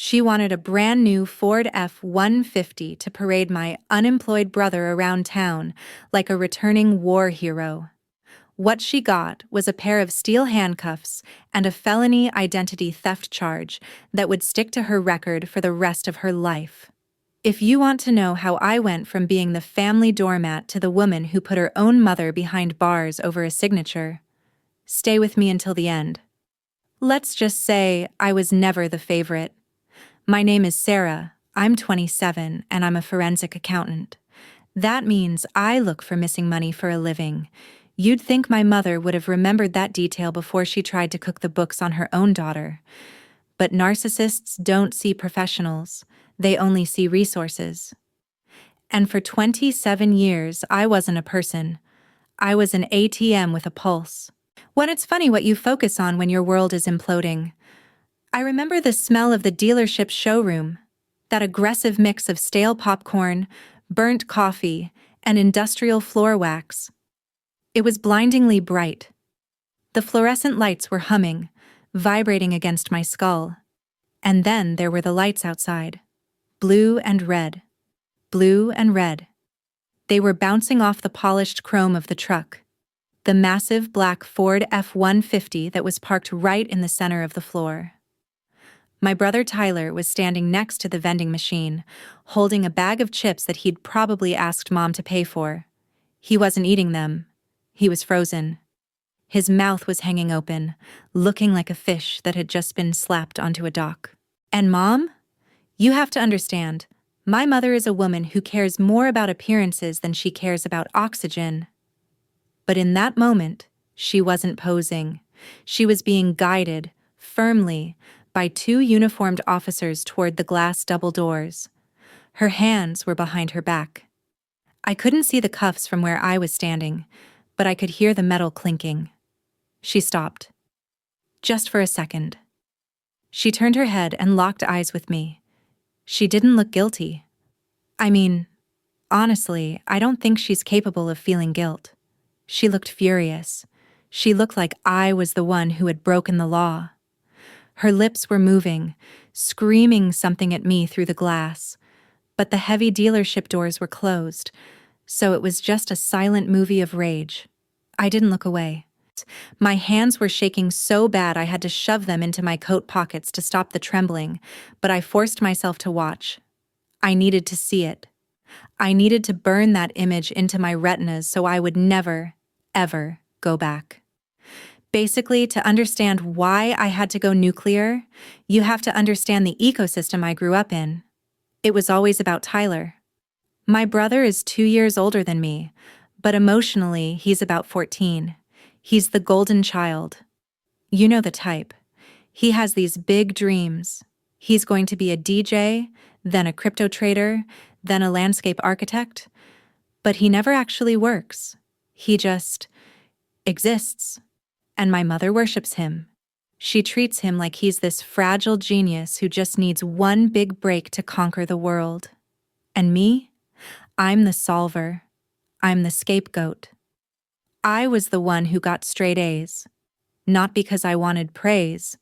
She wanted a brand new Ford F-150 to parade my unemployed brother around town like a returning war hero. What she got was a pair of steel handcuffs and a felony identity theft charge that would stick to her record for the rest of her life. If you want to know how I went from being the family doormat to the woman who put her own mother behind bars over a signature, stay with me until the end. Let's just say I was never the favorite. My name is Sarah, I'm 27, and I'm a forensic accountant. That means I look for missing money for a living. You'd think my mother would have remembered that detail before she tried to cook the books on her own daughter. But narcissists don't see professionals, they only see resources. And for 27 years, I wasn't a person. I was an ATM with a pulse. When it's funny what you focus on when your world is imploding. I remember the smell of the dealership showroom, that aggressive mix of stale popcorn, burnt coffee, and industrial floor wax. It was blindingly bright. The fluorescent lights were humming, vibrating against my skull. And then there were the lights outside. Blue and red. Blue and red. They were bouncing off the polished chrome of the truck. The massive black Ford F-150 that was parked right in the center of the floor. My brother Tyler was standing next to the vending machine, holding a bag of chips that he'd probably asked Mom to pay for. He wasn't eating them. He was frozen. His mouth was hanging open, looking like a fish that had just been slapped onto a dock. And Mom? You have to understand, my mother is a woman who cares more about appearances than she cares about oxygen. But in that moment, she wasn't posing. She was being guided, firmly, by two uniformed officers toward the glass double doors. Her hands were behind her back. I couldn't see the cuffs from where I was standing, but I could hear the metal clinking. She stopped. Just for a second. She turned her head and locked eyes with me. She didn't look guilty. I mean, honestly, I don't think she's capable of feeling guilt. She looked furious. She looked like I was the one who had broken the law. Her lips were moving, screaming something at me through the glass. But the heavy dealership doors were closed, so it was just a silent movie of rage. I didn't look away. My hands were shaking so bad I had to shove them into my coat pockets to stop the trembling, but I forced myself to watch. I needed to see it. I needed to burn that image into my retinas so I would never, ever go back. Basically, to understand why I had to go nuclear, you have to understand the ecosystem I grew up in. It was always about Tyler. My brother is 2 years older than me, but emotionally, he's about 14. He's the golden child. You know the type. He has these big dreams. He's going to be a DJ, then a crypto trader, then a landscape architect. But he never actually works. He just exists. And my mother worships him. She treats him like he's this fragile genius who just needs one big break to conquer the world. And me? I'm the solver. I'm the scapegoat. I was the one who got straight A's. Not because I wanted praise,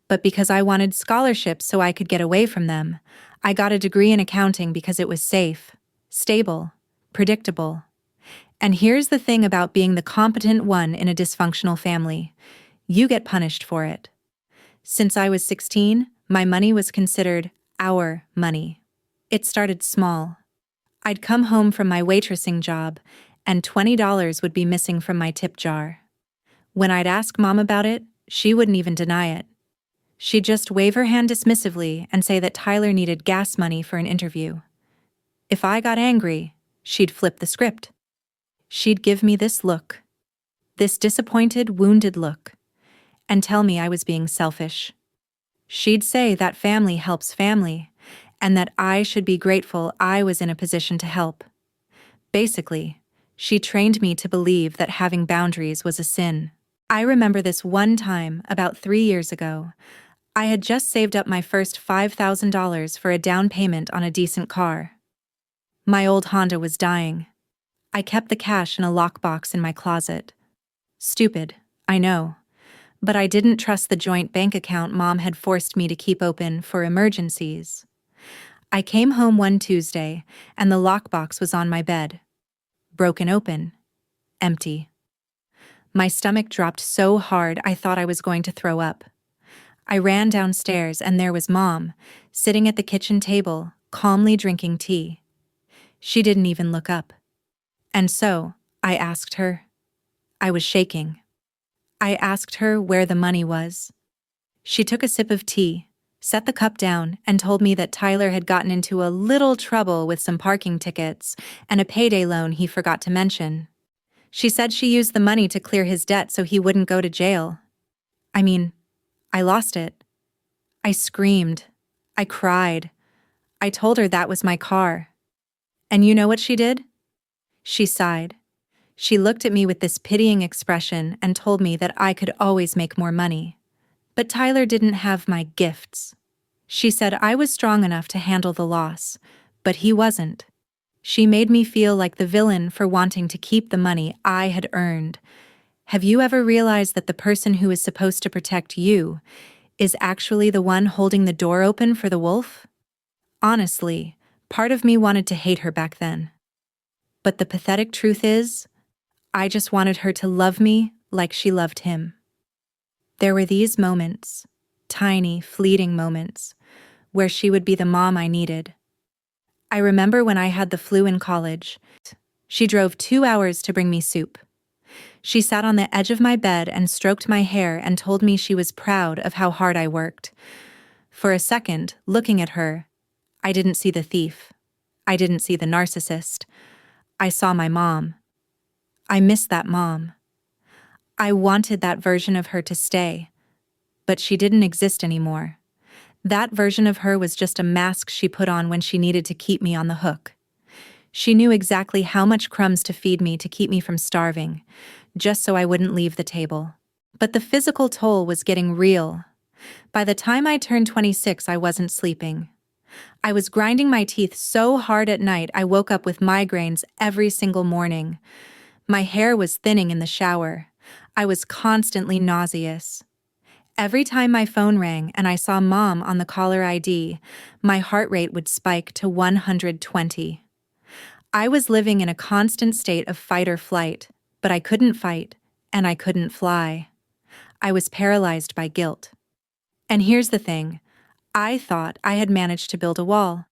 but because I wanted scholarships so I could get away from them. I got a degree in accounting because it was safe, stable, predictable. And here's the thing about being the competent one in a dysfunctional family. You get punished for it. Since I was 16, my money was considered our money. It started small. I'd come home from my waitressing job, and $20 would be missing from my tip jar. When I'd ask Mom about it, she wouldn't even deny it. She'd just wave her hand dismissively and say that Tyler needed gas money for an interview. If I got angry, she'd flip the script. She'd give me this look, this disappointed, wounded look, and tell me I was being selfish. She'd say that family helps family, and that I should be grateful I was in a position to help. Basically, she trained me to believe that having boundaries was a sin. I remember this one time, about 3 years ago. I had just saved up my first $5,000 for a down payment on a decent car. My old Honda was dying. I kept the cash in a lockbox in my closet. Stupid, I know. But I didn't trust the joint bank account Mom had forced me to keep open for emergencies. I came home one Tuesday, and the lockbox was on my bed. Broken open. Empty. My stomach dropped so hard I thought I was going to throw up. I ran downstairs and there was Mom, sitting at the kitchen table, calmly drinking tea. She didn't even look up. And so, I asked her. I was shaking. I asked her where the money was. She took a sip of tea, set the cup down, and told me that Tyler had gotten into a little trouble with some parking tickets and a payday loan he forgot to mention. She said she used the money to clear his debt so he wouldn't go to jail. I mean, I lost it. I screamed. I cried. I told her that was my car. And you know what she did? She sighed. She looked at me with this pitying expression and told me that I could always make more money. But Tyler didn't have my gifts. She said I was strong enough to handle the loss, but he wasn't. She made me feel like the villain for wanting to keep the money I had earned. Have you ever realized that the person who is supposed to protect you is actually the one holding the door open for the wolf? Honestly, part of me wanted to hate her back then. But the pathetic truth is, I just wanted her to love me like she loved him. There were these moments, tiny, fleeting moments, where she would be the mom I needed. I remember when I had the flu in college. She drove 2 hours to bring me soup. She sat on the edge of my bed and stroked my hair and told me she was proud of how hard I worked. For a second, looking at her, I didn't see the thief. I didn't see the narcissist. I saw my mom. I missed that mom. I wanted that version of her to stay, but she didn't exist anymore. That version of her was just a mask she put on when she needed to keep me on the hook. She knew exactly how much crumbs to feed me to keep me from starving, just so I wouldn't leave the table. But the physical toll was getting real. By the time I turned 26, I wasn't sleeping. I was grinding my teeth so hard at night I woke up with migraines every single morning. My hair was thinning in the shower. I was constantly nauseous. Every time my phone rang and I saw Mom on the caller ID, my heart rate would spike to 120. I was living in a constant state of fight or flight, but I couldn't fight, and I couldn't fly. I was paralyzed by guilt. And here's the thing, I thought I had managed to build a wall.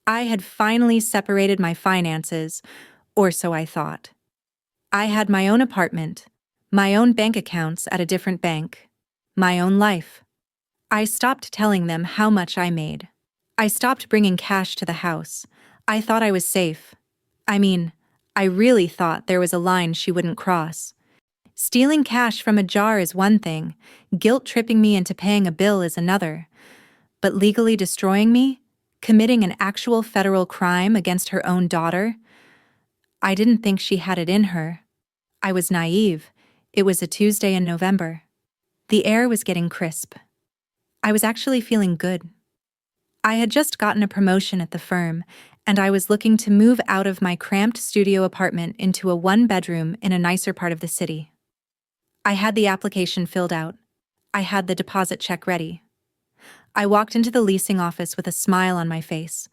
I had finally separated my finances, or so I thought. I had my own apartment, my own bank accounts at a different bank. My own life. I stopped telling them how much I made. I stopped bringing cash to the house. I thought I was safe. I mean, I really thought there was a line she wouldn't cross. Stealing cash from a jar is one thing, guilt-tripping me into paying a bill is another. But legally destroying me? Committing an actual federal crime against her own daughter? I didn't think she had it in her. I was naive. It was a Tuesday in November. The air was getting crisp. I was actually feeling good. I had just gotten a promotion at the firm, and I was looking to move out of my cramped studio apartment into a one-bedroom in a nicer part of the city. I had the application filled out. I had the deposit check ready. I walked into the leasing office with a smile on my face.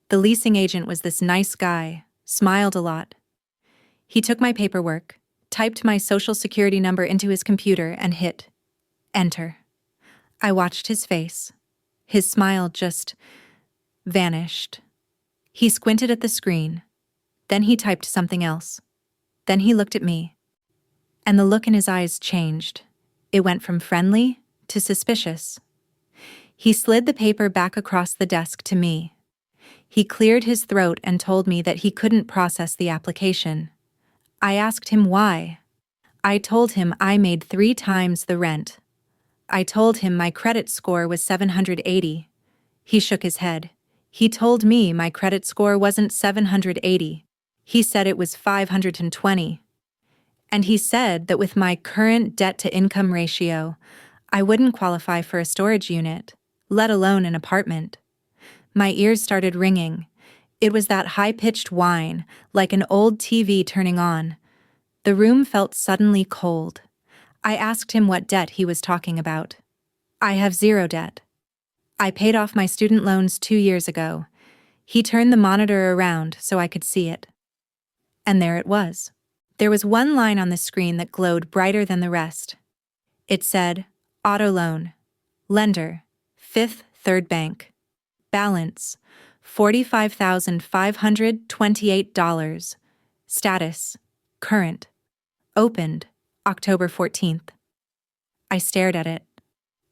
The leasing agent was this nice guy, smiled a lot. He took my paperwork, typed my social security number into his computer, and hit enter. I watched his face. His smile just vanished. He squinted at the screen. Then he typed something else. Then he looked at me. And the look in his eyes changed. It went from friendly to suspicious. He slid the paper back across the desk to me. He cleared his throat and told me that he couldn't process the application. I asked him why. I told him I made 3 times the rent. I told him my credit score was 780. He shook his head. He told me my credit score wasn't 780. He said it was 520. And he said that with my current debt-to-income ratio, I wouldn't qualify for a storage unit, let alone an apartment. My ears started ringing. It was that high-pitched whine, like an old TV turning on. The room felt suddenly cold. I asked him what debt he was talking about. I have zero debt. I paid off my student loans 2 years ago. He turned the monitor around so I could see it. And there it was. There was one line on the screen that glowed brighter than the rest. It said, Auto Loan. Lender, Fifth Third Bank. Balance, $45,528. Status, current. Opened, October 14th. I stared at it.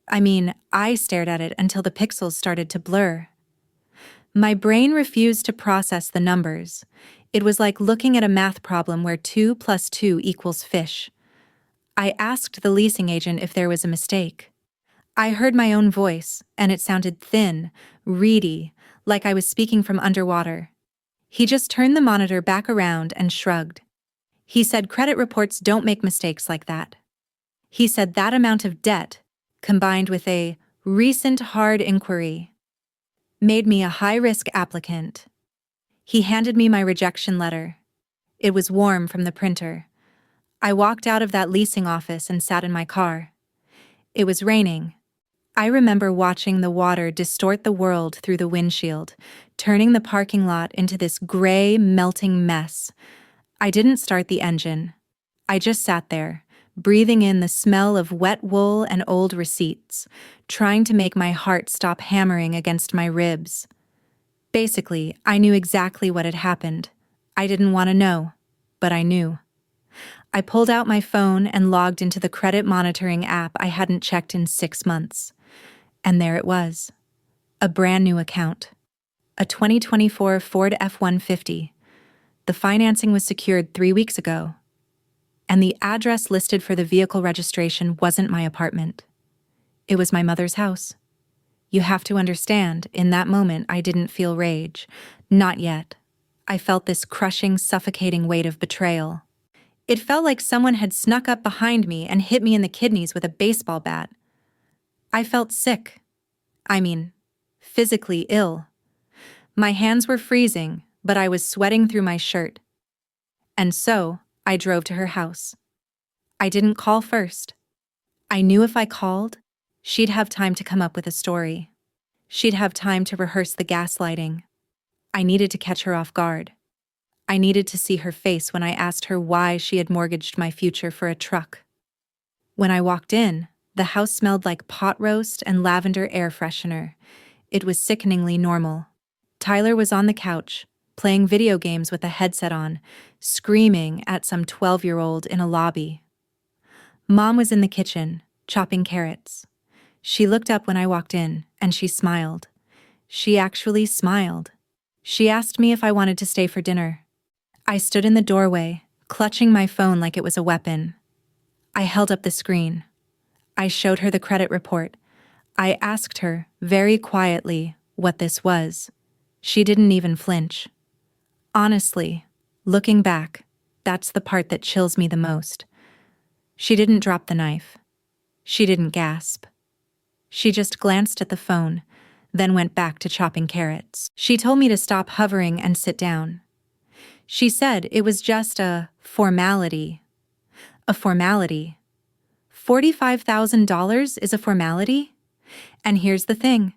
I stared at it until the pixels started to blur. My brain refused to process the numbers. It was like looking at a math problem where 2 plus 2 equals fish. I asked the leasing agent if there was a mistake. I heard my own voice, and it sounded thin, reedy, like I was speaking from underwater. He just turned the monitor back around and shrugged. He said credit reports don't make mistakes like that. He said that amount of debt, combined with a recent hard inquiry, made me a high-risk applicant. He handed me my rejection letter. It was warm from the printer. I walked out of that leasing office and sat in my car. It was raining. I remember watching the water distort the world through the windshield, turning the parking lot into this gray, melting mess. I didn't start the engine. I just sat there, breathing in the smell of wet wool and old receipts, trying to make my heart stop hammering against my ribs. Basically, I knew exactly what had happened. I didn't want to know, but I knew. I pulled out my phone and logged into the credit monitoring app I hadn't checked in 6 months. And there it was. A brand new account. A 2024 Ford F-150. The financing was secured 3 weeks ago. And the address listed for the vehicle registration wasn't my apartment. It was my mother's house. You have to understand, in that moment I didn't feel rage. Not yet. I felt this crushing, suffocating weight of betrayal. It felt like someone had snuck up behind me and hit me in the kidneys with a baseball bat. I felt sick. Physically ill. My hands were freezing, but I was sweating through my shirt. And so, I drove to her house. I didn't call first. I knew if I called, she'd have time to come up with a story. She'd have time to rehearse the gaslighting. I needed to catch her off guard. I needed to see her face when I asked her why she had mortgaged my future for a truck. When I walked in, the house smelled like pot roast and lavender air freshener. It was sickeningly normal. Tyler was on the couch, playing video games with a headset on, screaming at some 12-year-old in a lobby. Mom was in the kitchen, chopping carrots. She looked up when I walked in, and she smiled. She actually smiled. She asked me if I wanted to stay for dinner. I stood in the doorway, clutching my phone like it was a weapon. I held up the screen. I showed her the credit report. I asked her, very quietly, what this was. She didn't even flinch. Honestly, looking back, that's the part that chills me the most. She didn't drop the knife. She didn't gasp. She just glanced at the phone, then went back to chopping carrots. She told me to stop hovering and sit down. She said it was just a formality. A formality. $45,000 is a formality? And here's the thing.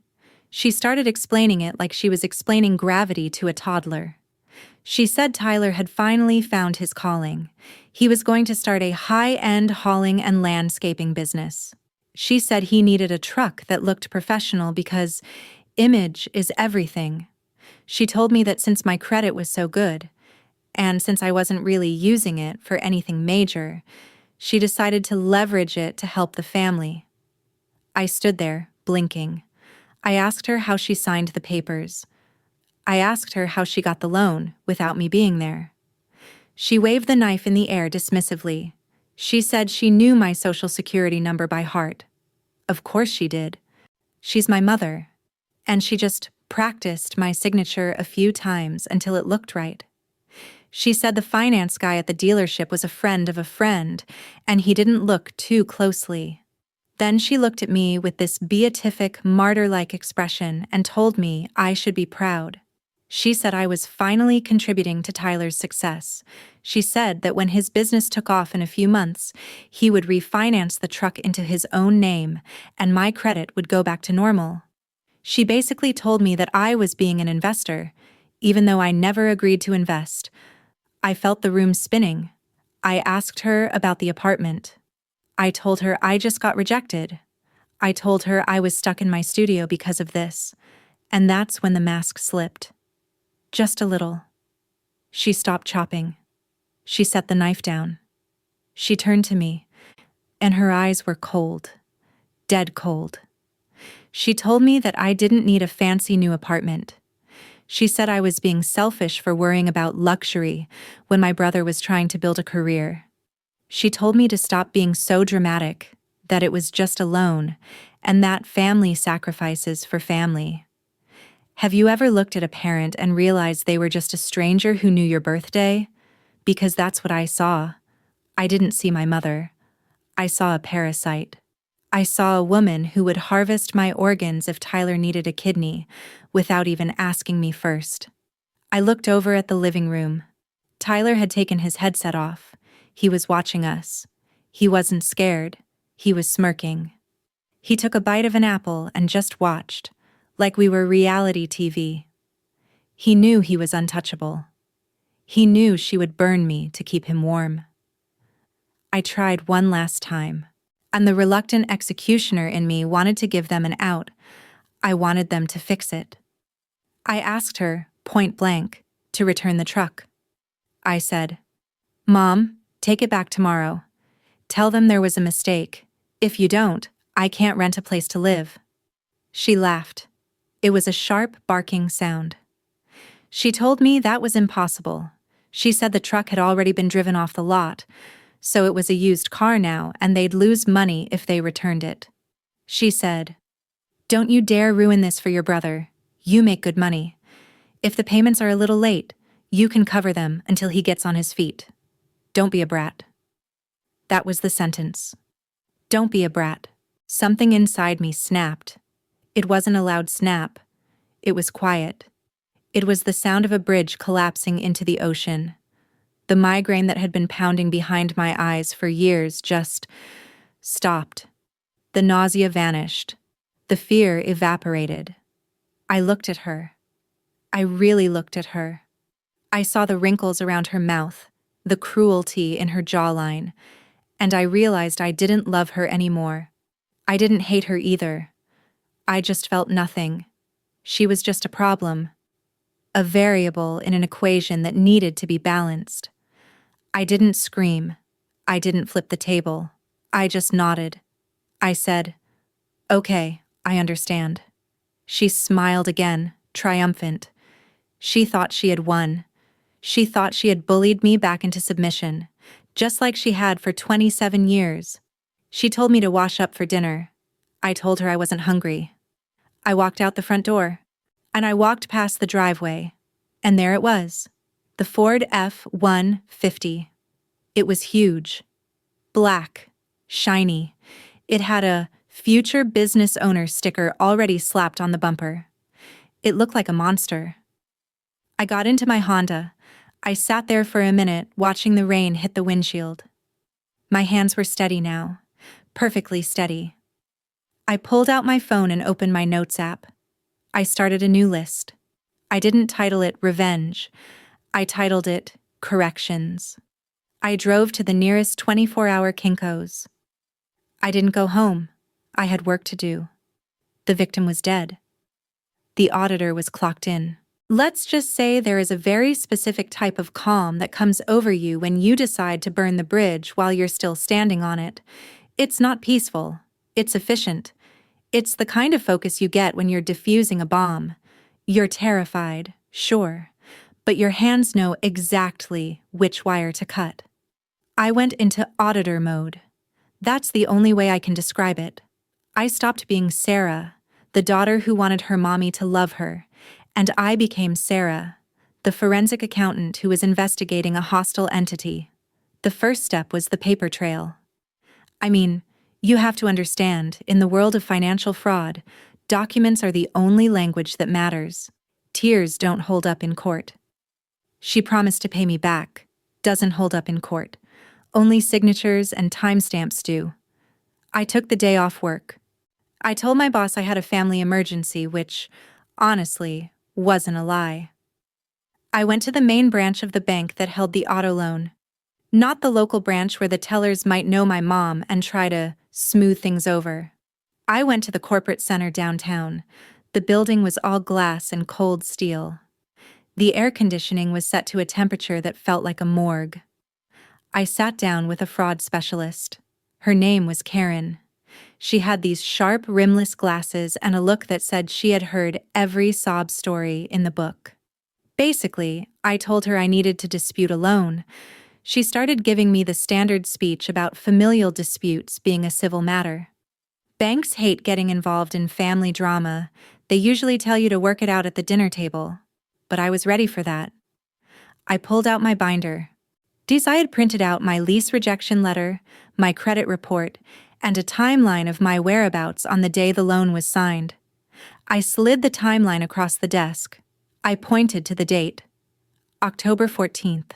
She started explaining it like she was explaining gravity to a toddler. She said Tyler had finally found his calling. He was going to start a high-end hauling and landscaping business. She said he needed a truck that looked professional because image is everything. She told me that since my credit was so good, and since I wasn't really using it for anything major, she decided to leverage it to help the family. I stood there, blinking. I asked her how she signed the papers. I asked her how she got the loan without me being there. She waved the knife in the air dismissively. She said she knew my social security number by heart. Of course she did. She's my mother. And she just practiced my signature a few times until it looked right. She said the finance guy at the dealership was a friend of a friend, and he didn't look too closely. Then she looked at me with this beatific, martyr-like expression and told me I should be proud. She said I was finally contributing to Tyler's success. She said that when his business took off in a few months, he would refinance the truck into his own name, and my credit would go back to normal. She basically told me that I was being an investor, even though I never agreed to invest. I felt the room spinning. I asked her about the apartment. I told her I just got rejected. I told her I was stuck in my studio because of this. And that's when the mask slipped. Just a little. She stopped chopping. She set the knife down. She turned to me, and her eyes were cold, dead cold. She told me that I didn't need a fancy new apartment. She said I was being selfish for worrying about luxury when my brother was trying to build a career. She told me to stop being so dramatic, that it was just a loan, and that family sacrifices for family. Have you ever looked at a parent and realized they were just a stranger who knew your birthday? Because that's what I saw. I didn't see my mother. I saw a parasite. I saw a woman who would harvest my organs if Tyler needed a kidney, without even asking me first. I looked over at the living room. Tyler had taken his headset off. He was watching us. He wasn't scared. He was smirking. He took a bite of an apple and just watched, like we were reality TV. He knew he was untouchable. He knew she would burn me to keep him warm. I tried one last time, and the reluctant executioner in me wanted to give them an out. I wanted them to fix it. I asked her, point blank, to return the truck. I said, "Mom, take it back tomorrow. Tell them there was a mistake. If you don't, I can't rent a place to live." She laughed. It was a sharp, barking sound. She told me that was impossible. She said the truck had already been driven off the lot, so it was a used car now and they'd lose money if they returned it. She said, "Don't you dare ruin this for your brother. You make good money. If the payments are a little late, you can cover them until he gets on his feet. Don't be a brat." That was the sentence. Don't be a brat. Something inside me snapped. It wasn't a loud snap. It was quiet. It was the sound of a bridge collapsing into the ocean. The migraine that had been pounding behind my eyes for years just stopped. The nausea vanished. The fear evaporated. I looked at her. I really looked at her. I saw the wrinkles around her mouth, the cruelty in her jawline, and I realized I didn't love her anymore. I didn't hate her either. I just felt nothing. She was just a problem. A variable in an equation that needed to be balanced. I didn't scream. I didn't flip the table. I just nodded. I said, "Okay, I understand." She smiled again, triumphant. She thought she had won. She thought she had bullied me back into submission, just like she had for 27 years. She told me to wash up for dinner. I told her I wasn't hungry. I walked out the front door, and I walked past the driveway, and there it was, the Ford F-150. It was huge, black, shiny. It had a "Future Business Owner" sticker already slapped on the bumper. It looked like a monster. I got into my Honda. I sat there for a minute, watching the rain hit the windshield. My hands were steady now, perfectly steady. I pulled out my phone and opened my notes app. I started a new list. I didn't title it Revenge. I titled it Corrections. I drove to the nearest 24-hour Kinko's. I didn't go home. I had work to do. The victim was dead. The auditor was clocked in. Let's just say there is a very specific type of calm that comes over you when you decide to burn the bridge while you're still standing on it. It's not peaceful. It's efficient. It's the kind of focus you get when you're defusing a bomb. You're terrified, sure, but your hands know exactly which wire to cut. I went into auditor mode. That's the only way I can describe it. I stopped being Sarah, the daughter who wanted her mommy to love her, and I became Sarah, the forensic accountant who was investigating a hostile entity. The first step was the paper trail. I mean, you have to understand, in the world of financial fraud, documents are the only language that matters. Tears don't hold up in court. She promised to pay me back. Doesn't hold up in court. Only signatures and timestamps do. I took the day off work. I told my boss I had a family emergency, which, honestly, wasn't a lie. I went to the main branch of the bank that held the auto loan. Not the local branch where the tellers might know my mom and try to smooth things over. I went to the corporate center downtown. The building was all glass and cold steel. The air conditioning was set to a temperature that felt like a morgue. I sat down with a fraud specialist. Her name was Karen. She had these sharp, rimless glasses and a look that said she had heard every sob story in the book. Basically, I told her I needed to dispute a loan. She started giving me the standard speech about familial disputes being a civil matter. Banks hate getting involved in family drama. They usually tell you to work it out at the dinner table. But I was ready for that. I pulled out my binder. I had printed out my lease rejection letter, my credit report, and a timeline of my whereabouts on the day the loan was signed. I slid the timeline across the desk. I pointed to the date. October 14th.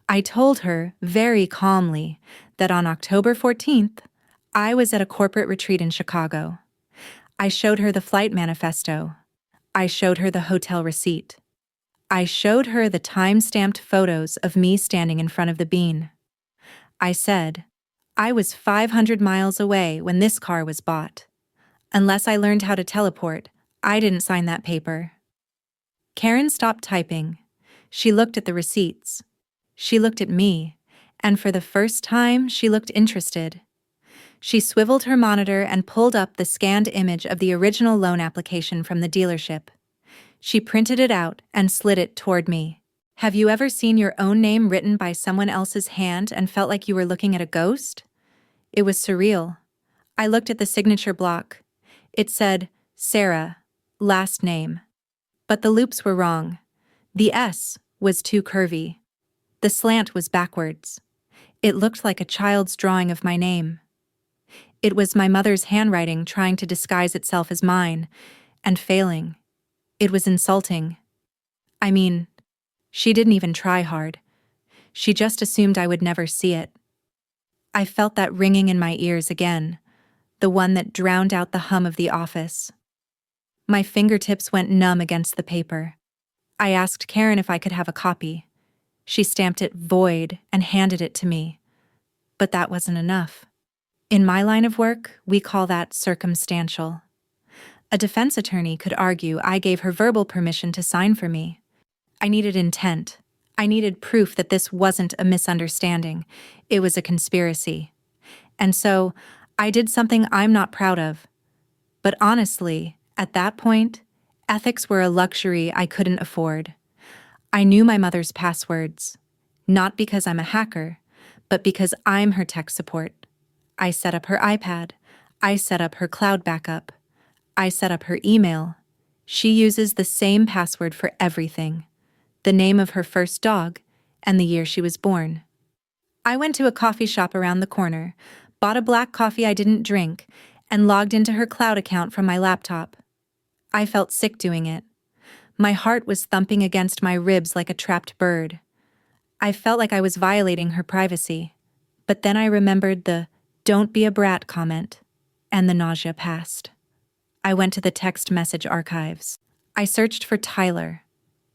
I told her, very calmly, that on October 14th, I was at a corporate retreat in Chicago. I showed her the flight manifesto. I showed her the hotel receipt. I showed her the time-stamped photos of me standing in front of the bean. I said, I was 500 miles away when this car was bought. Unless I learned how to teleport, I didn't sign that paper. Karen stopped typing. She looked at the receipts. She looked at me, and for the first time, she looked interested. She swiveled her monitor and pulled up the scanned image of the original loan application from the dealership. She printed it out and slid it toward me. Have you ever seen your own name written by someone else's hand and felt like you were looking at a ghost? It was surreal. I looked at the signature block. It said, Sarah, last name. But the loops were wrong. The S was too curvy. The slant was backwards. It looked like a child's drawing of my name. It was my mother's handwriting trying to disguise itself as mine, and failing. It was insulting. I mean, she didn't even try hard. She just assumed I would never see it. I felt that ringing in my ears again, the one that drowned out the hum of the office. My fingertips went numb against the paper. I asked Karen if I could have a copy. She stamped it void and handed it to me. But that wasn't enough. In my line of work, we call that circumstantial. A defense attorney could argue I gave her verbal permission to sign for me. I needed intent. I needed proof that this wasn't a misunderstanding. It was a conspiracy. And so, I did something I'm not proud of. But honestly, at that point, ethics were a luxury I couldn't afford. I knew my mother's passwords, not because I'm a hacker, but because I'm her tech support. I set up her iPad. I set up her cloud backup. I set up her email. She uses the same password for everything. The name of her first dog, and the year she was born. I went to a coffee shop around the corner, bought a black coffee I didn't drink, and logged into her cloud account from my laptop. I felt sick doing it. My heart was thumping against my ribs like a trapped bird. I felt like I was violating her privacy. But then I remembered the "don't be a brat" comment, and the nausea passed. I went to the text message archives. I searched for Tyler.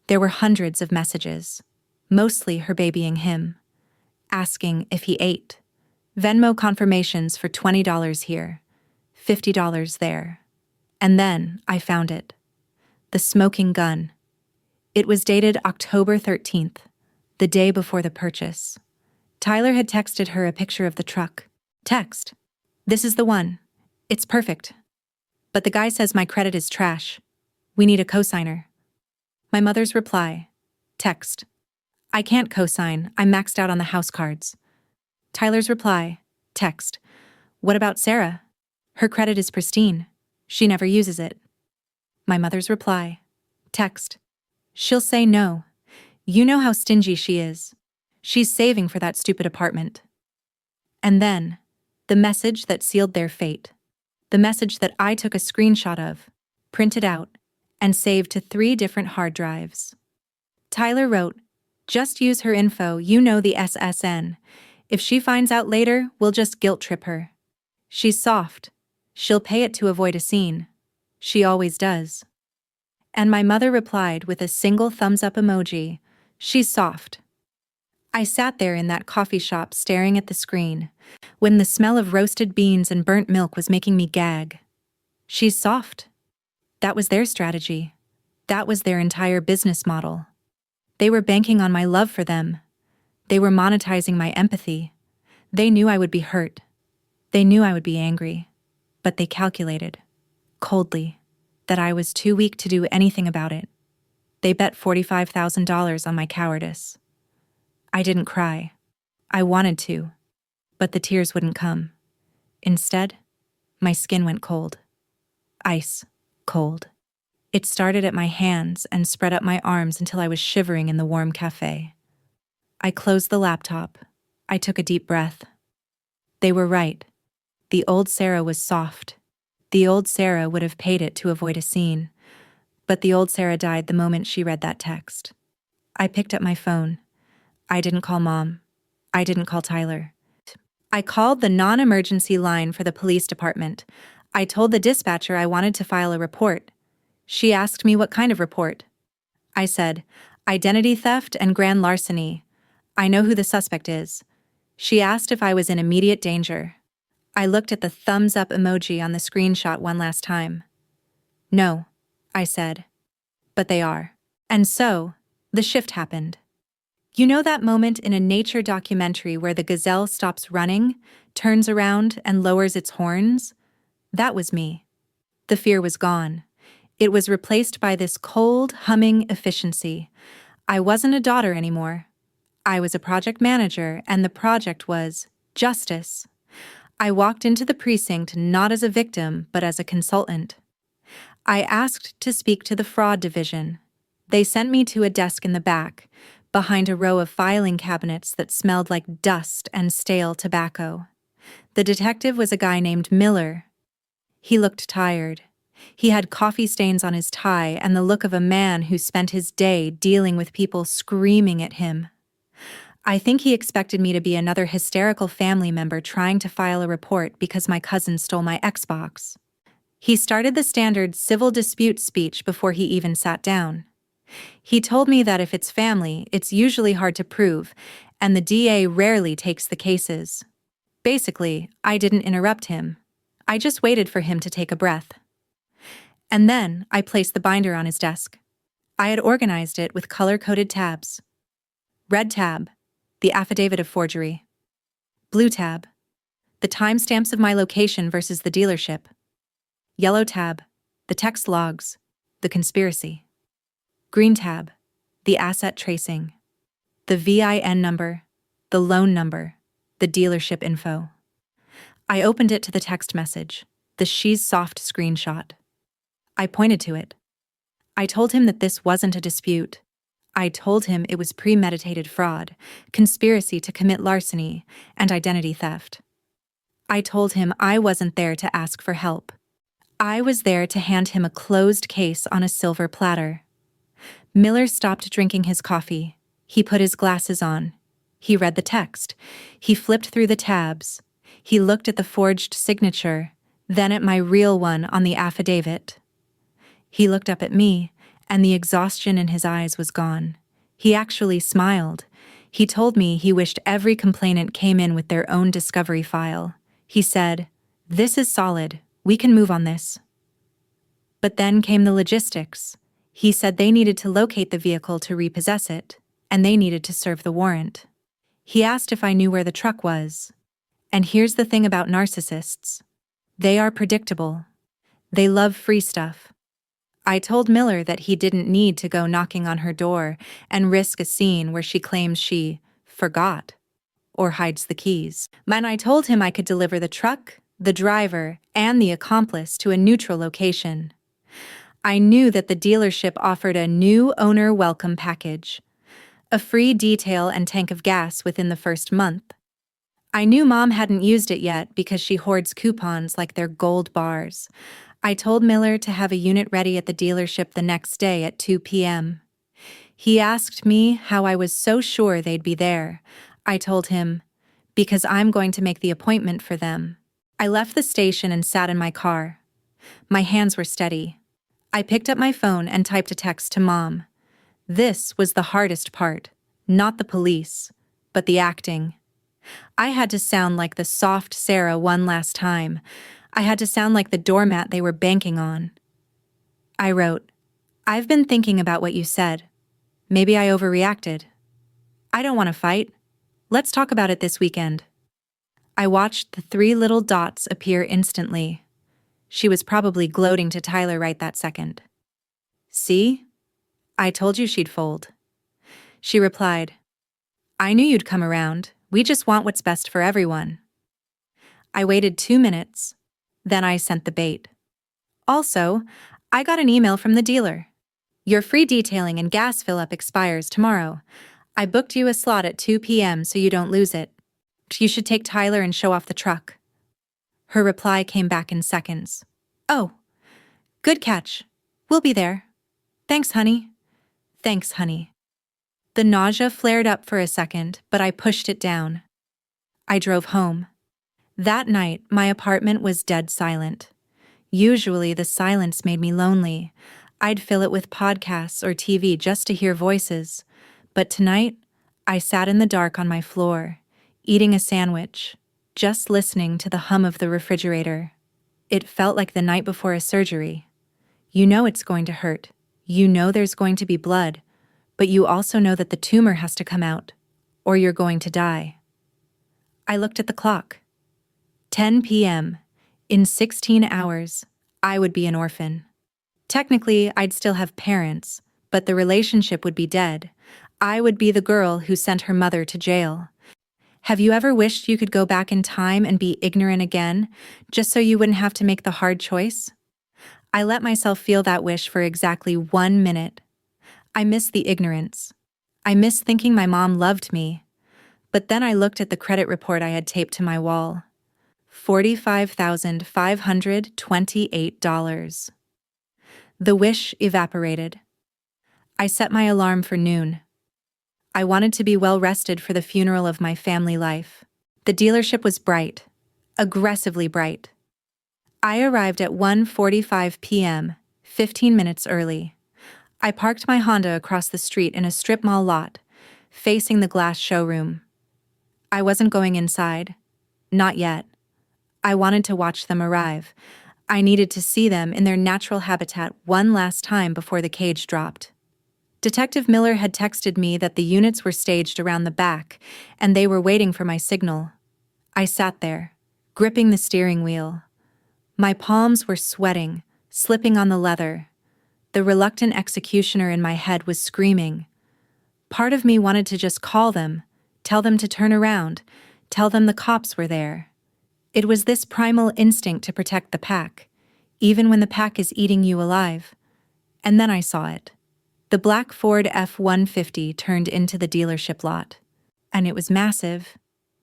There were hundreds of messages, mostly her babying him, asking if he ate. Venmo confirmations for $20 here, $50 there. And then I found it. The smoking gun. It was dated October 13th, the day before the purchase. Tyler had texted her a picture of the truck. Text. This is the one. It's perfect. But the guy says my credit is trash. We need a cosigner. My mother's reply. Text. I can't cosign. I'm maxed out on the house cards. Tyler's reply. Text. What about Sarah? Her credit is pristine. She never uses it. My mother's reply. Text. She'll say no. You know how stingy she is. She's saving for that stupid apartment. And then, the message that sealed their fate. The message that I took a screenshot of, printed out, and saved to 3 different hard drives. Tyler wrote, "Just use her info, you know the SSN. If she finds out later, we'll just guilt trip her. She's soft. She'll pay it to avoid a scene. She always does." And my mother replied with a single thumbs up emoji, "She's soft." I sat there in that coffee shop staring at the screen, when the smell of roasted beans and burnt milk was making me gag. She's soft. That was their strategy. That was their entire business model. They were banking on my love for them. They were monetizing my empathy. They knew I would be hurt. They knew I would be angry. But they calculated, coldly, that I was too weak to do anything about it. They bet $45,000 on my cowardice. I didn't cry. I wanted to, but the tears wouldn't come. Instead, my skin went cold. Ice cold. It started at my hands and spread up my arms until I was shivering in the warm cafe. I closed the laptop. I took a deep breath. They were right. The old Sarah was soft. The old Sarah would have paid it to avoid a scene. But the old Sarah died the moment she read that text. I picked up my phone. I didn't call Mom. I didn't call Tyler. I called the non-emergency line for the police department. I told the dispatcher I wanted to file a report. She asked me what kind of report. I said, "Identity theft and grand larceny. I know who the suspect is." She asked if I was in immediate danger. I looked at the thumbs up emoji on the screenshot one last time. "No," I said. "But they are." And so, the shift happened. You know that moment in a nature documentary where the gazelle stops running, turns around, and lowers its horns? That was me. The fear was gone. It was replaced by this cold, humming efficiency. I wasn't a daughter anymore. I was a project manager, and the project was justice. I walked into the precinct not as a victim, but as a consultant. I asked to speak to the fraud division. They sent me to a desk in the back, behind a row of filing cabinets that smelled like dust and stale tobacco. The detective was a guy named Miller. He looked tired. He had coffee stains on his tie and the look of a man who spent his day dealing with people screaming at him. I think he expected me to be another hysterical family member trying to file a report because my cousin stole my Xbox. He started the standard civil dispute speech before he even sat down. He told me that if it's family, it's usually hard to prove, and the DA rarely takes the cases. Basically, I didn't interrupt him. I just waited for him to take a breath. And then I placed the binder on his desk. I had organized it with color-coded tabs. Red tab, the affidavit of forgery. Blue tab, the timestamps of my location versus the dealership. Yellow tab, the text logs, the conspiracy. Green tab, the asset tracing. The VIN number, the loan number, the dealership info. I opened it to the text message, the "she's soft" screenshot. I pointed to it. I told him that this wasn't a dispute. I told him it was premeditated fraud, conspiracy to commit larceny, and identity theft. I told him I wasn't there to ask for help. I was there to hand him a closed case on a silver platter. Miller stopped drinking his coffee. He put his glasses on. He read the text. He flipped through the tabs. He looked at the forged signature, then at my real one on the affidavit. He looked up at me, and the exhaustion in his eyes was gone. He actually smiled. He told me he wished every complainant came in with their own discovery file. He said, "This is solid. We can move on this." But then came the logistics. He said they needed to locate the vehicle to repossess it, and they needed to serve the warrant. He asked if I knew where the truck was. And here's the thing about narcissists. They are predictable. They love free stuff. I told Miller that he didn't need to go knocking on her door and risk a scene where she claims she forgot or hides the keys. And I told him I could deliver the truck, the driver, and the accomplice to a neutral location. I knew that the dealership offered a new owner welcome package, a free detail and tank of gas within the first month. I knew Mom hadn't used it yet because she hoards coupons like they're gold bars. I told Miller to have a unit ready at the dealership the next day at 2 p.m. He asked me how I was so sure they'd be there. I told him, because I'm going to make the appointment for them. I left the station and sat in my car. My hands were steady. I picked up my phone and typed a text to Mom. This was the hardest part, not the police, but the acting. I had to sound like the soft Sarah one last time. I had to sound like the doormat they were banking on. I wrote, "I've been thinking about what you said. Maybe I overreacted. I don't want to fight. Let's talk about it this weekend." I watched the 3 little dots appear instantly. She was probably gloating to Tyler right that second. "See? I told you she'd fold." She replied, "I knew you'd come around. We just want what's best for everyone." I waited 2 minutes. Then I sent the bait. "Also, I got an email from the dealer. Your free detailing and gas fill-up expires tomorrow. I booked you a slot at 2 p.m. so you don't lose it. You should take Tyler and show off the truck." Her reply came back in seconds. "Oh, good catch. We'll be there. Thanks, honey." "Thanks, honey." The nausea flared up for a second, but I pushed it down. I drove home. That night, my apartment was dead silent. Usually, the silence made me lonely. I'd fill it with podcasts or TV just to hear voices. But tonight, I sat in the dark on my floor, eating a sandwich, just listening to the hum of the refrigerator. It felt like the night before a surgery. You know it's going to hurt. You know there's going to be blood. But you also know that the tumor has to come out, or you're going to die. I looked at the clock. 10 p.m. In 16 hours, I would be an orphan. Technically, I'd still have parents, but the relationship would be dead. I would be the girl who sent her mother to jail. Have you ever wished you could go back in time and be ignorant again, just so you wouldn't have to make the hard choice? I let myself feel that wish for exactly 1 minute. I miss the ignorance. I miss thinking my mom loved me. But then I looked at the credit report I had taped to my wall. $45,528. The wish evaporated. I set my alarm for noon. I wanted to be well rested for the funeral of my family life. The dealership was bright, aggressively bright. I arrived at 1:45 p.m., 15 minutes early. I parked my Honda across the street in a strip mall lot, facing the glass showroom. I wasn't going inside. Not yet. I wanted to watch them arrive. I needed to see them in their natural habitat one last time before the cage dropped. Detective Miller had texted me that the units were staged around the back, and they were waiting for my signal. I sat there, gripping the steering wheel. My palms were sweating, slipping on the leather. The reluctant executioner in my head was screaming. Part of me wanted to just call them, tell them to turn around, tell them the cops were there. It was this primal instinct to protect the pack, even when the pack is eating you alive. And then I saw it. The black Ford F-150 turned into the dealership lot. And it was massive.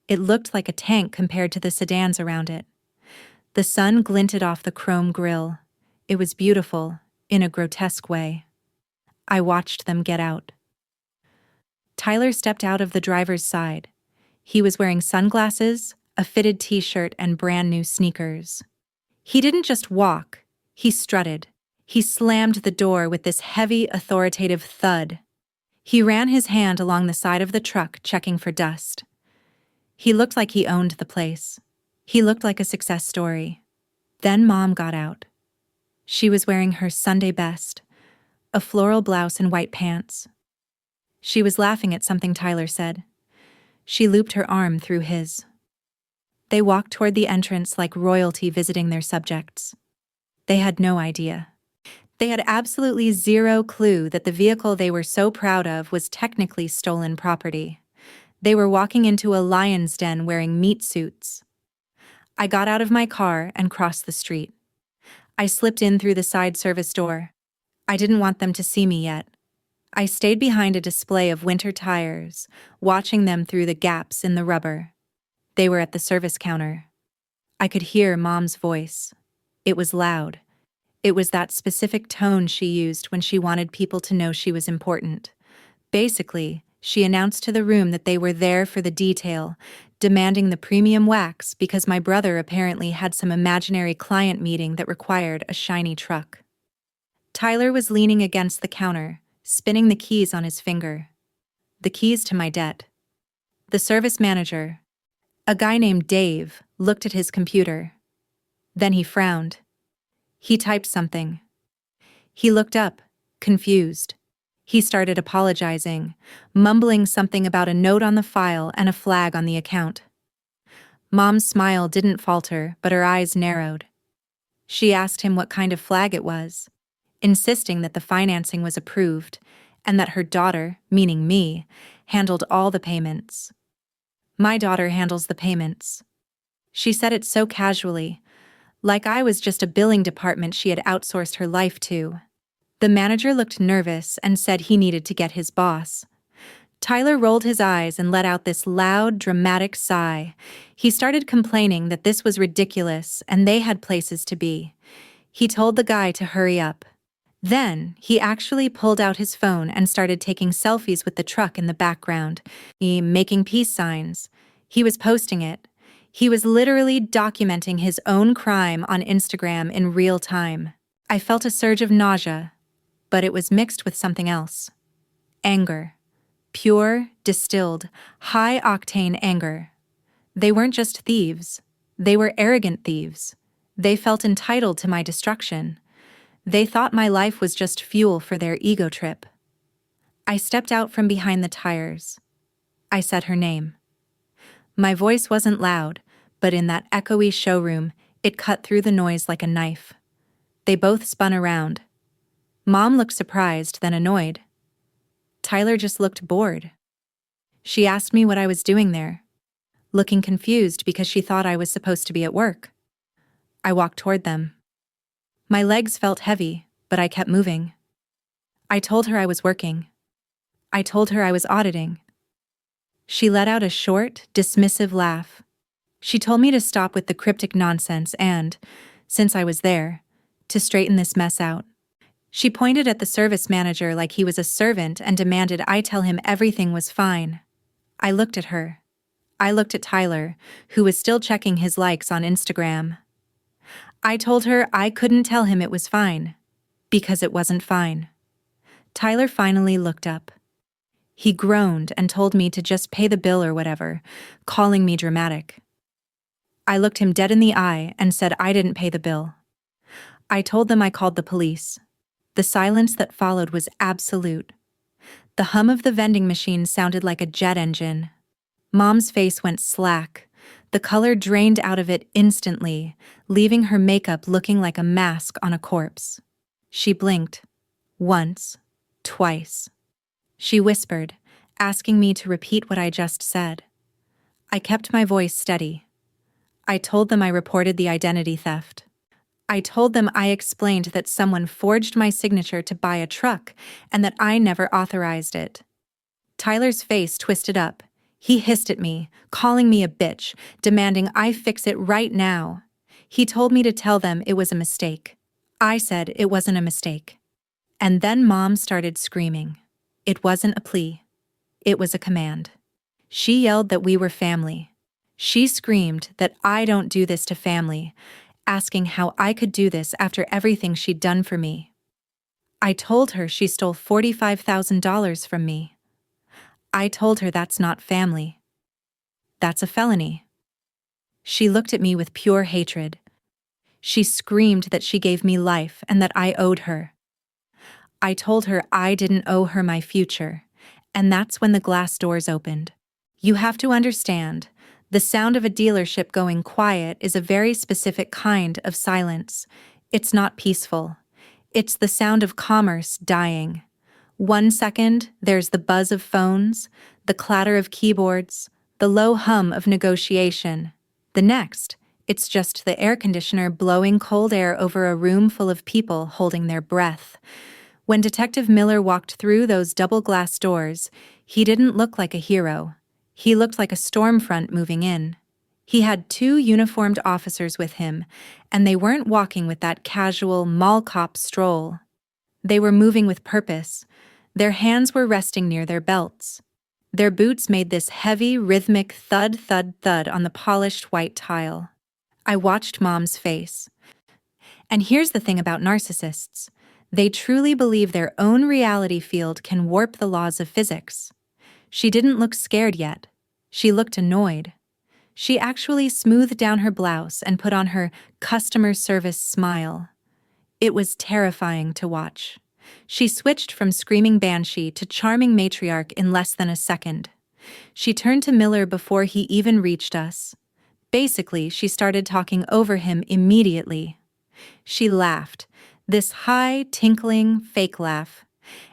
It looked like a tank compared to the sedans around it. The sun glinted off the chrome grille. It was beautiful, in a grotesque way. I watched them get out. Tyler stepped out of the driver's side. He was wearing sunglasses, a fitted t-shirt, and brand new sneakers. He didn't just walk, he strutted. He slammed the door with this heavy, authoritative thud. He ran his hand along the side of the truck, checking for dust. He looked like he owned the place. He looked like a success story. Then Mom got out. She was wearing her Sunday best, a floral blouse and white pants. She was laughing at something Tyler said. She looped her arm through his. They walked toward the entrance like royalty visiting their subjects. They had no idea. They had absolutely zero clue that the vehicle they were so proud of was technically stolen property. They were walking into a lion's den wearing meat suits. I got out of my car and crossed the street. I slipped in through the side service door. I didn't want them to see me yet. I stayed behind a display of winter tires, watching them through the gaps in the rubber. They were at the service counter. I could hear Mom's voice. It was loud. It was that specific tone she used when she wanted people to know she was important. Basically, she announced to the room that they were there for the detail, demanding the premium wax because my brother apparently had some imaginary client meeting that required a shiny truck. Tyler was leaning against the counter, spinning the keys on his finger. The keys to my debt. The service manager, a guy named Dave, looked at his computer. Then he frowned. He typed something. He looked up, confused. He started apologizing, mumbling something about a note on the file and a flag on the account. Mom's smile didn't falter, but her eyes narrowed. She asked him what kind of flag it was, insisting that the financing was approved and that her daughter, meaning me, handled all the payments. My daughter handles the payments. She said it so casually, like I was just a billing department she had outsourced her life to. The manager looked nervous and said he needed to get his boss. Tyler rolled his eyes and let out this loud, dramatic sigh. He started complaining that this was ridiculous and they had places to be. He told the guy to hurry up. Then, he actually pulled out his phone and started taking selfies with the truck in the background, making peace signs. He was posting it. He was literally documenting his own crime on Instagram in real time. I felt a surge of nausea, but it was mixed with something else. Anger. Pure, distilled, high-octane anger. They weren't just thieves. They were arrogant thieves. They felt entitled to my destruction. They thought my life was just fuel for their ego trip. I stepped out from behind the tires. I said her name. My voice wasn't loud, but in that echoey showroom, it cut through the noise like a knife. They both spun around. Mom looked surprised, then annoyed. Tyler just looked bored. She asked me what I was doing there, looking confused because she thought I was supposed to be at work. I walked toward them. My legs felt heavy, but I kept moving. I told her I was working. I told her I was auditing. She let out a short, dismissive laugh. She told me to stop with the cryptic nonsense and, since I was there, to straighten this mess out. She pointed at the service manager like he was a servant and demanded I tell him everything was fine. I looked at her. I looked at Tyler, who was still checking his likes on Instagram. I told her I couldn't tell him it was fine, because it wasn't fine. Tyler finally looked up. He groaned and told me to just pay the bill or whatever, calling me dramatic. I looked him dead in the eye and said I didn't pay the bill. I told them I called the police. The silence that followed was absolute. The hum of the vending machine sounded like a jet engine. Mom's face went slack. The color drained out of it instantly, leaving her makeup looking like a mask on a corpse. She blinked. Once. Twice. She whispered, asking me to repeat what I just said. I kept my voice steady. I told them I reported the identity theft. I told them I explained that someone forged my signature to buy a truck and that I never authorized it. Tyler's face twisted up. He hissed at me, calling me a bitch, demanding I fix it right now. He told me to tell them it was a mistake. I said it wasn't a mistake. And then Mom started screaming. It wasn't a plea. It was a command. She yelled that we were family. She screamed that I don't do this to family, asking how I could do this after everything she'd done for me. I told her she stole $45,000 from me. I told her that's not family. That's a felony. She looked at me with pure hatred. She screamed that she gave me life and that I owed her. I told her I didn't owe her my future, and that's when the glass doors opened. You have to understand, the sound of a dealership going quiet is a very specific kind of silence. It's not peaceful. It's the sound of commerce dying. 1 second, there's the buzz of phones, the clatter of keyboards, the low hum of negotiation. The next, it's just the air conditioner blowing cold air over a room full of people holding their breath. When Detective Miller walked through those double glass doors, he didn't look like a hero. He looked like a storm front moving in. He had two uniformed officers with him, and they weren't walking with that casual mall cop stroll. They were moving with purpose. Their hands were resting near their belts. Their boots made this heavy, rhythmic thud, thud, thud on the polished white tile. I watched Mom's face. And here's the thing about narcissists. They truly believe their own reality field can warp the laws of physics. She didn't look scared yet. She looked annoyed. She actually smoothed down her blouse and put on her customer service smile. It was terrifying to watch. She switched from screaming banshee to charming matriarch in less than a second. She turned to Miller before he even reached us. Basically, she started talking over him immediately. She laughed, this high, tinkling, fake laugh,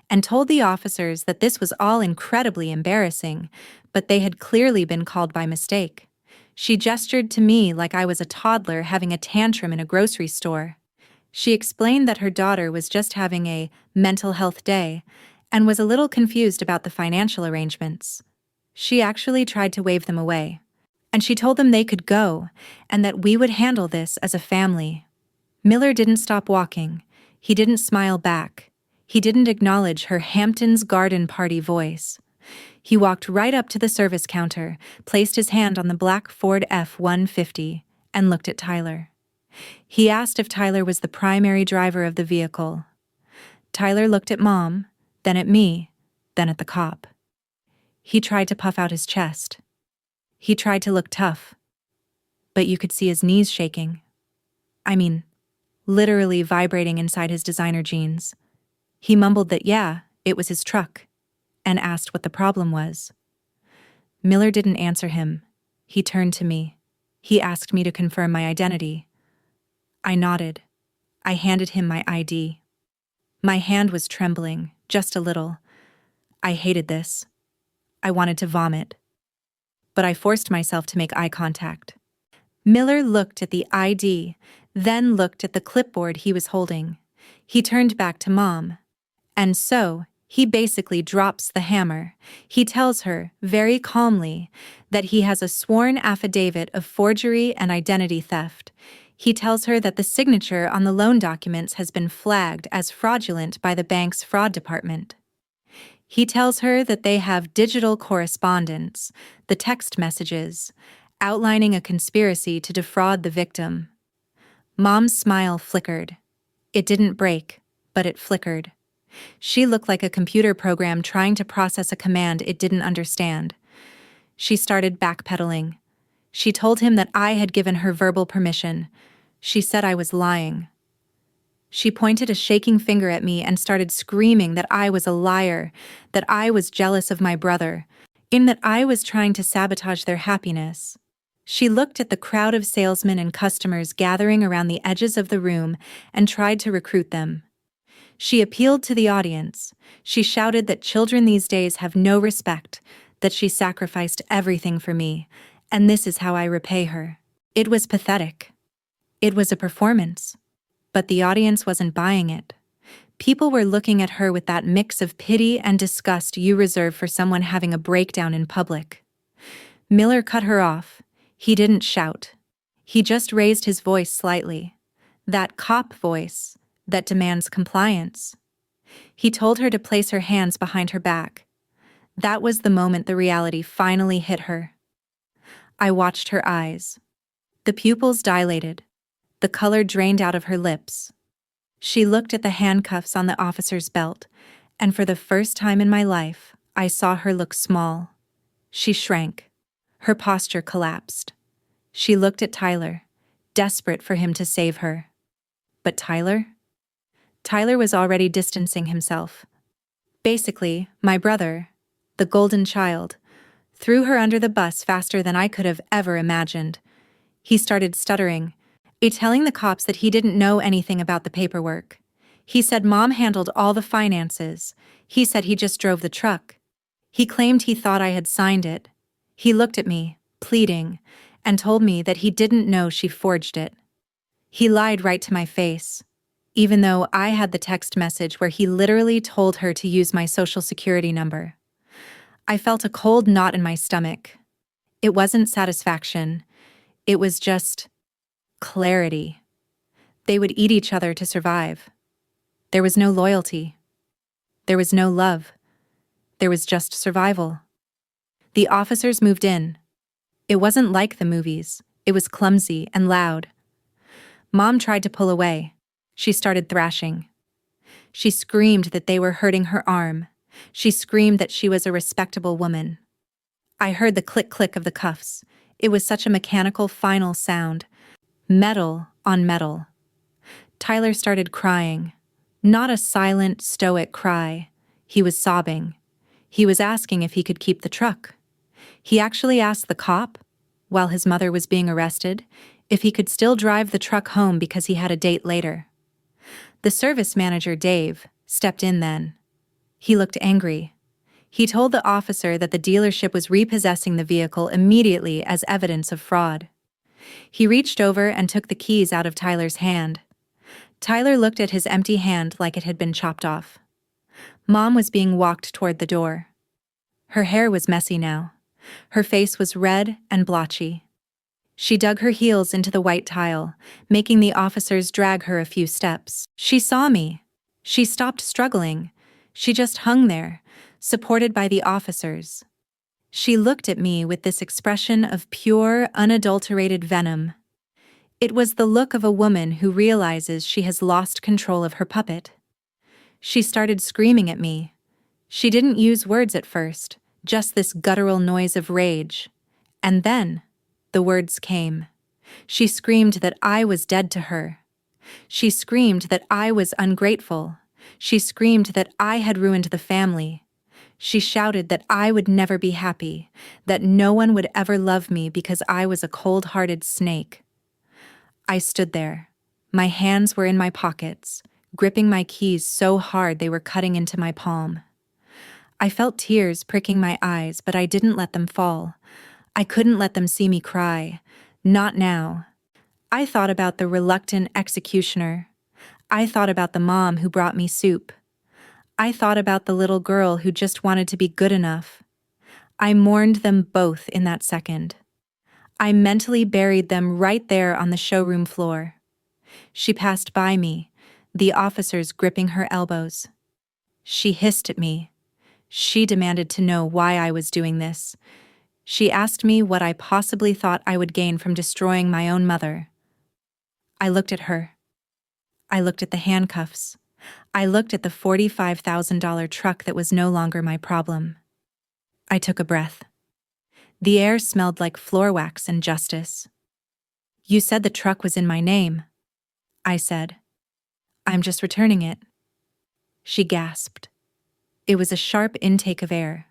and told the officers that this was all incredibly embarrassing, but they had clearly been called by mistake. She gestured to me like I was a toddler having a tantrum in a grocery store. She explained that her daughter was just having a mental health day and was a little confused about the financial arrangements. She actually tried to wave them away, and she told them they could go and that we would handle this as a family. Miller didn't stop walking. He didn't smile back. He didn't acknowledge her Hampton's garden party voice. He walked right up to the service counter, placed his hand on the black Ford F-150, and looked at Tyler. He asked if Tyler was the primary driver of the vehicle. Tyler looked at Mom, then at me, then at the cop. He tried to puff out his chest. He tried to look tough, but you could see his knees shaking. I mean, literally vibrating inside his designer jeans. He mumbled that, yeah, it was his truck, and asked what the problem was. Miller didn't answer him. He turned to me. He asked me to confirm my identity. I nodded. I handed him my ID. My hand was trembling, just a little. I hated this. I wanted to vomit. But I forced myself to make eye contact. Miller looked at the ID, then looked at the clipboard he was holding. He turned back to Mom. And so, he basically drops the hammer. He tells her, very calmly, that he has a sworn affidavit of forgery and identity theft. He tells her that the signature on the loan documents has been flagged as fraudulent by the bank's fraud department. He tells her that they have digital correspondence, the text messages, outlining a conspiracy to defraud the victim. Mom's smile flickered. It didn't break, but it flickered. She looked like a computer program trying to process a command it didn't understand. She started backpedaling. She told him that I had given her verbal permission. She said I was lying. She pointed a shaking finger at me and started screaming that I was a liar, that I was jealous of my brother, and that I was trying to sabotage their happiness. She looked at the crowd of salesmen and customers gathering around the edges of the room and tried to recruit them. She appealed to the audience. She shouted that children these days have no respect, that she sacrificed everything for me, and this is how I repay her. It was pathetic. It was a performance. But the audience wasn't buying it. People were looking at her with that mix of pity and disgust you reserve for someone having a breakdown in public. Miller cut her off. He didn't shout. He just raised his voice slightly. That cop voice that demands compliance. He told her to place her hands behind her back. That was the moment the reality finally hit her. I watched her eyes. The pupils dilated. The color drained out of her lips. She looked at the handcuffs on the officer's belt, and for the first time in my life, I saw her look small. She shrank. Her posture collapsed. She looked at Tyler, desperate for him to save her. But Tyler? Tyler was already distancing himself. Basically, my brother, the golden child, threw her under the bus faster than I could have ever imagined. He started stuttering, telling the cops that he didn't know anything about the paperwork. He said Mom handled all the finances. He said he just drove the truck. He claimed he thought I had signed it. He looked at me, pleading, and told me that he didn't know she forged it. He lied right to my face, even though I had the text message where he literally told her to use my social security number. I felt a cold knot in my stomach. It wasn't satisfaction. It was just clarity. They would eat each other to survive. There was no loyalty. There was no love. There was just survival. The officers moved in. It wasn't like the movies. It was clumsy and loud. Mom tried to pull away. She started thrashing. She screamed that they were hurting her arm. She screamed that she was a respectable woman. I heard the click-click of the cuffs. It was such a mechanical final sound. Metal on metal. Tyler started crying. Not a silent, stoic cry. He was sobbing. He was asking if he could keep the truck. He actually asked the cop, while his mother was being arrested, if he could still drive the truck home because he had a date later. The service manager, Dave, stepped in then. He looked angry. He told the officer that the dealership was repossessing the vehicle immediately as evidence of fraud. He reached over and took the keys out of Tyler's hand. Tyler looked at his empty hand like it had been chopped off. Mom was being walked toward the door. Her hair was messy now. Her face was red and blotchy. She dug her heels into the white tile, making the officers drag her a few steps. She saw me. She stopped struggling. She just hung there, supported by the officers. She looked at me with this expression of pure, unadulterated venom. It was the look of a woman who realizes she has lost control of her puppet. She started screaming at me. She didn't use words at first, just this guttural noise of rage. And then, the words came. She screamed that I was dead to her. She screamed that I was ungrateful. She screamed that I had ruined the family. She shouted that I would never be happy, that no one would ever love me because I was a cold-hearted snake. I stood there. My hands were in my pockets, gripping my keys so hard they were cutting into my palm. I felt tears pricking my eyes, but I didn't let them fall. I couldn't let them see me cry. Not now. I thought about the reluctant executioner. I thought about the mom who brought me soup. I thought about the little girl who just wanted to be good enough. I mourned them both in that second. I mentally buried them right there on the showroom floor. She passed by me, the officers gripping her elbows. She hissed at me. She demanded to know why I was doing this. She asked me what I possibly thought I would gain from destroying my own mother. I looked at her. I looked at the handcuffs. I looked at the $45,000 truck that was no longer my problem. I took a breath. The air smelled like floor wax and justice. You said the truck was in my name, I said. I'm just returning it. She gasped. It was a sharp intake of air,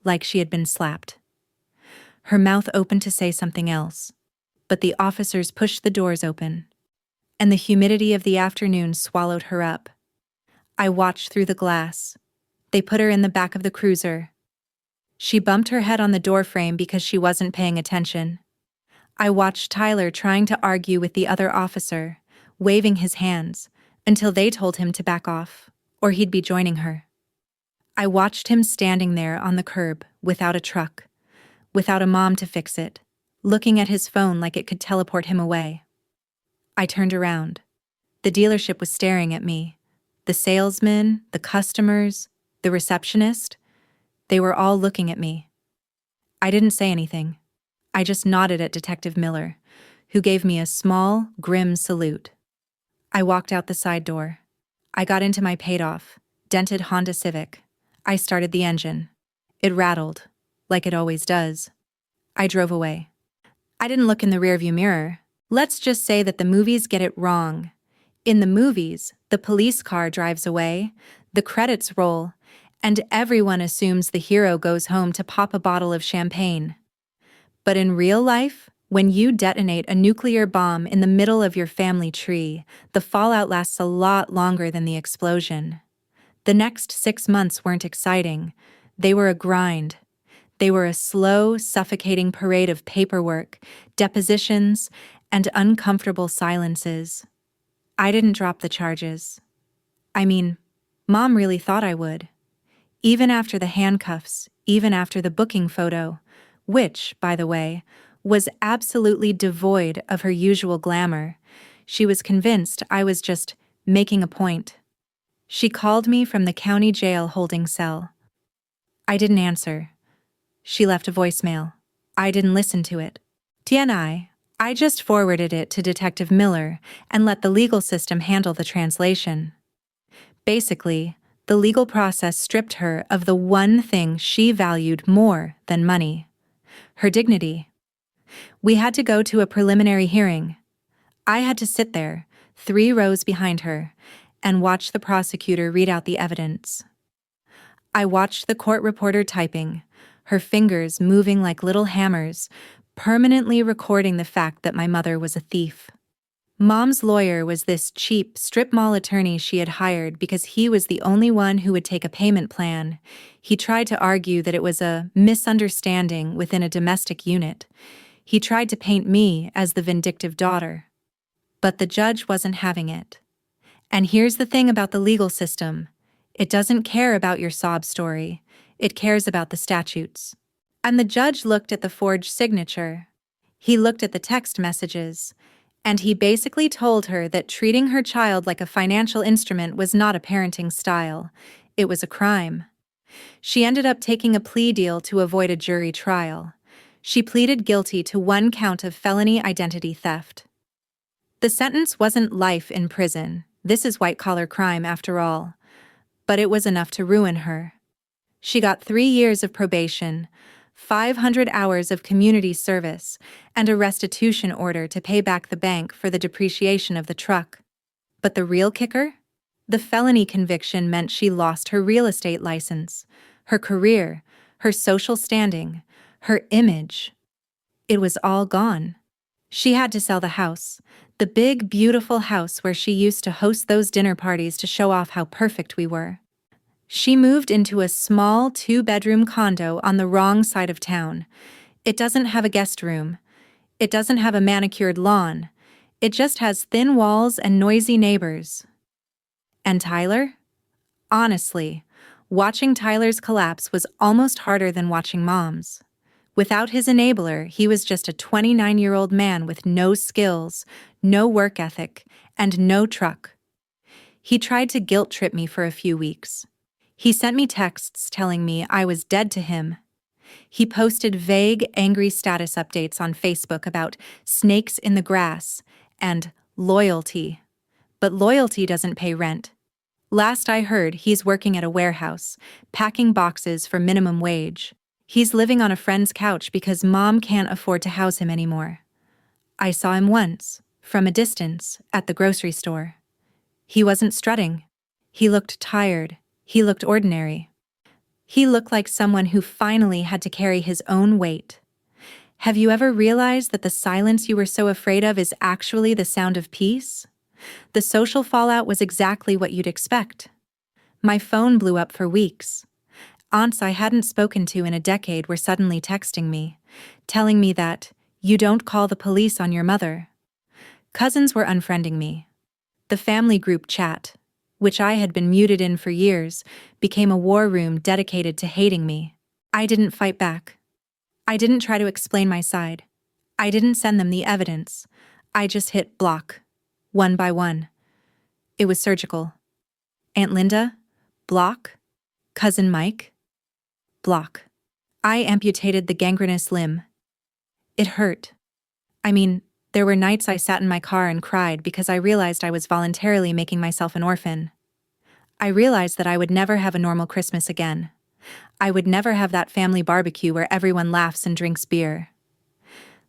like she had been slapped. Her mouth opened to say something else, but the officers pushed the doors open, and the humidity of the afternoon swallowed her up. I watched through the glass. They put her in the back of the cruiser. She bumped her head on the doorframe because she wasn't paying attention. I watched Tyler trying to argue with the other officer, waving his hands, until they told him to back off, or he'd be joining her. I watched him standing there on the curb, without a truck, without a mom to fix it, looking at his phone like it could teleport him away. I turned around. The dealership was staring at me. The salesman, the customers, the receptionist, they were all looking at me. I didn't say anything. I just nodded at Detective Miller, who gave me a small, grim salute. I walked out the side door. I got into my paid-off, dented Honda Civic. I started the engine. It rattled, like it always does. I drove away. I didn't look in the rearview mirror. Let's just say that the movies get it wrong. In the movies, the police car drives away, the credits roll, and everyone assumes the hero goes home to pop a bottle of champagne. But in real life, when you detonate a nuclear bomb in the middle of your family tree, the fallout lasts a lot longer than the explosion. The next 6 months weren't exciting. They were a grind. They were a slow, suffocating parade of paperwork, depositions, and uncomfortable silences. I didn't drop the charges. I mean, Mom really thought I would. Even after the handcuffs, even after the booking photo, which, by the way, was absolutely devoid of her usual glamour. She was convinced I was just making a point. She called me from the county jail holding cell. I didn't answer. She left a voicemail. I didn't listen to it. I just forwarded it to Detective Miller and let the legal system handle the translation. Basically, the legal process stripped her of the one thing she valued more than money: her dignity. We had to go to a preliminary hearing. I had to sit there, 3 rows behind her, and watch the prosecutor read out the evidence. I watched the court reporter typing, her fingers moving like little hammers, permanently recording the fact that my mother was a thief. Mom's lawyer was this cheap strip mall attorney she had hired because he was the only one who would take a payment plan. He tried to argue that it was a misunderstanding within a domestic unit. He tried to paint me as the vindictive daughter. But the judge wasn't having it. And here's the thing about the legal system. It doesn't care about your sob story. It cares about the statutes. And the judge looked at the forged signature. He looked at the text messages. And he basically told her that treating her child like a financial instrument was not a parenting style. It was a crime. She ended up taking a plea deal to avoid a jury trial. She pleaded guilty to 1 count of felony identity theft. The sentence wasn't life in prison. This is white-collar crime after all. But it was enough to ruin her. She got 3 years of probation, 500 hours of community service, and a restitution order to pay back the bank for the depreciation of the truck. But the real kicker? The felony conviction meant she lost her real estate license, her career, her social standing, her image. It was all gone. She had to sell the house, the big, beautiful house where she used to host those dinner parties to show off how perfect we were. She moved into a small 2-bedroom condo on the wrong side of town. It doesn't have a guest room. It doesn't have a manicured lawn. It just has thin walls and noisy neighbors. And Tyler? Honestly, watching Tyler's collapse was almost harder than watching Mom's. Without his enabler, he was just a 29-year-old man with no skills, no work ethic, and no truck. He tried to guilt-trip me for a few weeks. He sent me texts telling me I was dead to him. He posted vague, angry status updates on Facebook about snakes in the grass and loyalty. But loyalty doesn't pay rent. Last I heard, he's working at a warehouse, packing boxes for minimum wage. He's living on a friend's couch because Mom can't afford to house him anymore. I saw him once, from a distance, at the grocery store. He wasn't strutting. He looked tired. He looked ordinary. He looked like someone who finally had to carry his own weight. Have you ever realized that the silence you were so afraid of is actually the sound of peace? The social fallout was exactly what you'd expect. My phone blew up for weeks. Aunts I hadn't spoken to in a decade were suddenly texting me, telling me that, "You don't call the police on your mother." Cousins were unfriending me. The family group chat, which I had been muted in for years, became a war room dedicated to hating me. I didn't fight back. I didn't try to explain my side. I didn't send them the evidence. I just hit block, one by one. It was surgical. Aunt Linda? Block. Cousin Mike? Block. I amputated the gangrenous limb. It hurt. I mean, there were nights I sat in my car and cried because I realized I was voluntarily making myself an orphan. I realized that I would never have a normal Christmas again. I would never have that family barbecue where everyone laughs and drinks beer.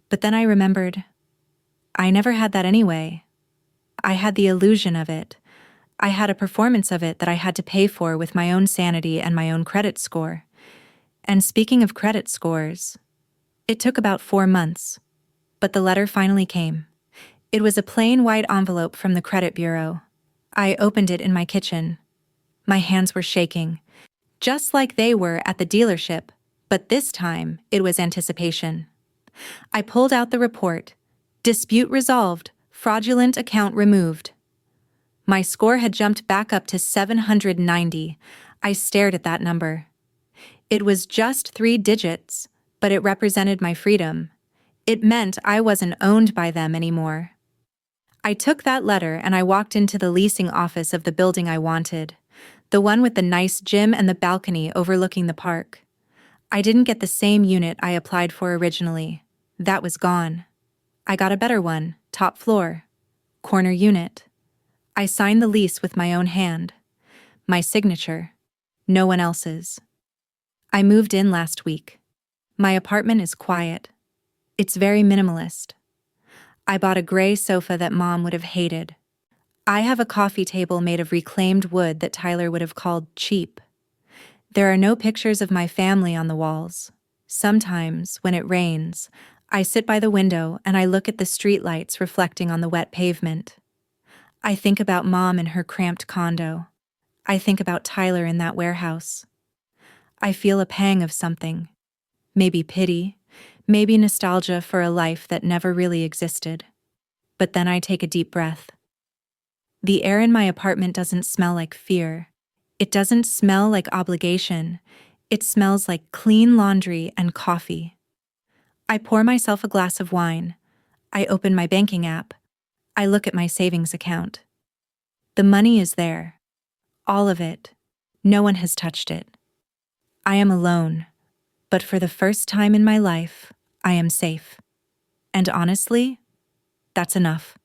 But then I remembered, I never had that anyway. I had the illusion of it. I had a performance of it that I had to pay for with my own sanity and my own credit score. And speaking of credit scores, it took about 4 months. But the letter finally came. It was a plain white envelope from the credit bureau. I opened it in my kitchen. My hands were shaking, just like they were at the dealership, but this time it was anticipation. I pulled out the report. Dispute resolved, fraudulent account removed. My score had jumped back up to 790. I stared at that number. It was just 3 digits, but it represented my freedom. It meant I wasn't owned by them anymore. I took that letter and I walked into the leasing office of the building I wanted, the one with the nice gym and the balcony overlooking the park. I didn't get the same unit I applied for originally. That was gone. I got a better one, top floor, corner unit. I signed the lease with my own hand. My signature. No one else's. I moved in last week. My apartment is quiet. It's very minimalist. I bought a gray sofa that Mom would have hated. I have a coffee table made of reclaimed wood that Tyler would have called cheap. There are no pictures of my family on the walls. Sometimes, when it rains, I sit by the window and I look at the streetlights reflecting on the wet pavement. I think about Mom in her cramped condo. I think about Tyler in that warehouse. I feel a pang of something. Maybe pity, maybe nostalgia for a life that never really existed. But then I take a deep breath. The air in my apartment doesn't smell like fear. It doesn't smell like obligation. It smells like clean laundry and coffee. I pour myself a glass of wine. I open my banking app. I look at my savings account. The money is there. All of it. No one has touched it. I am alone, but for the first time in my life, I am safe. And honestly, that's enough.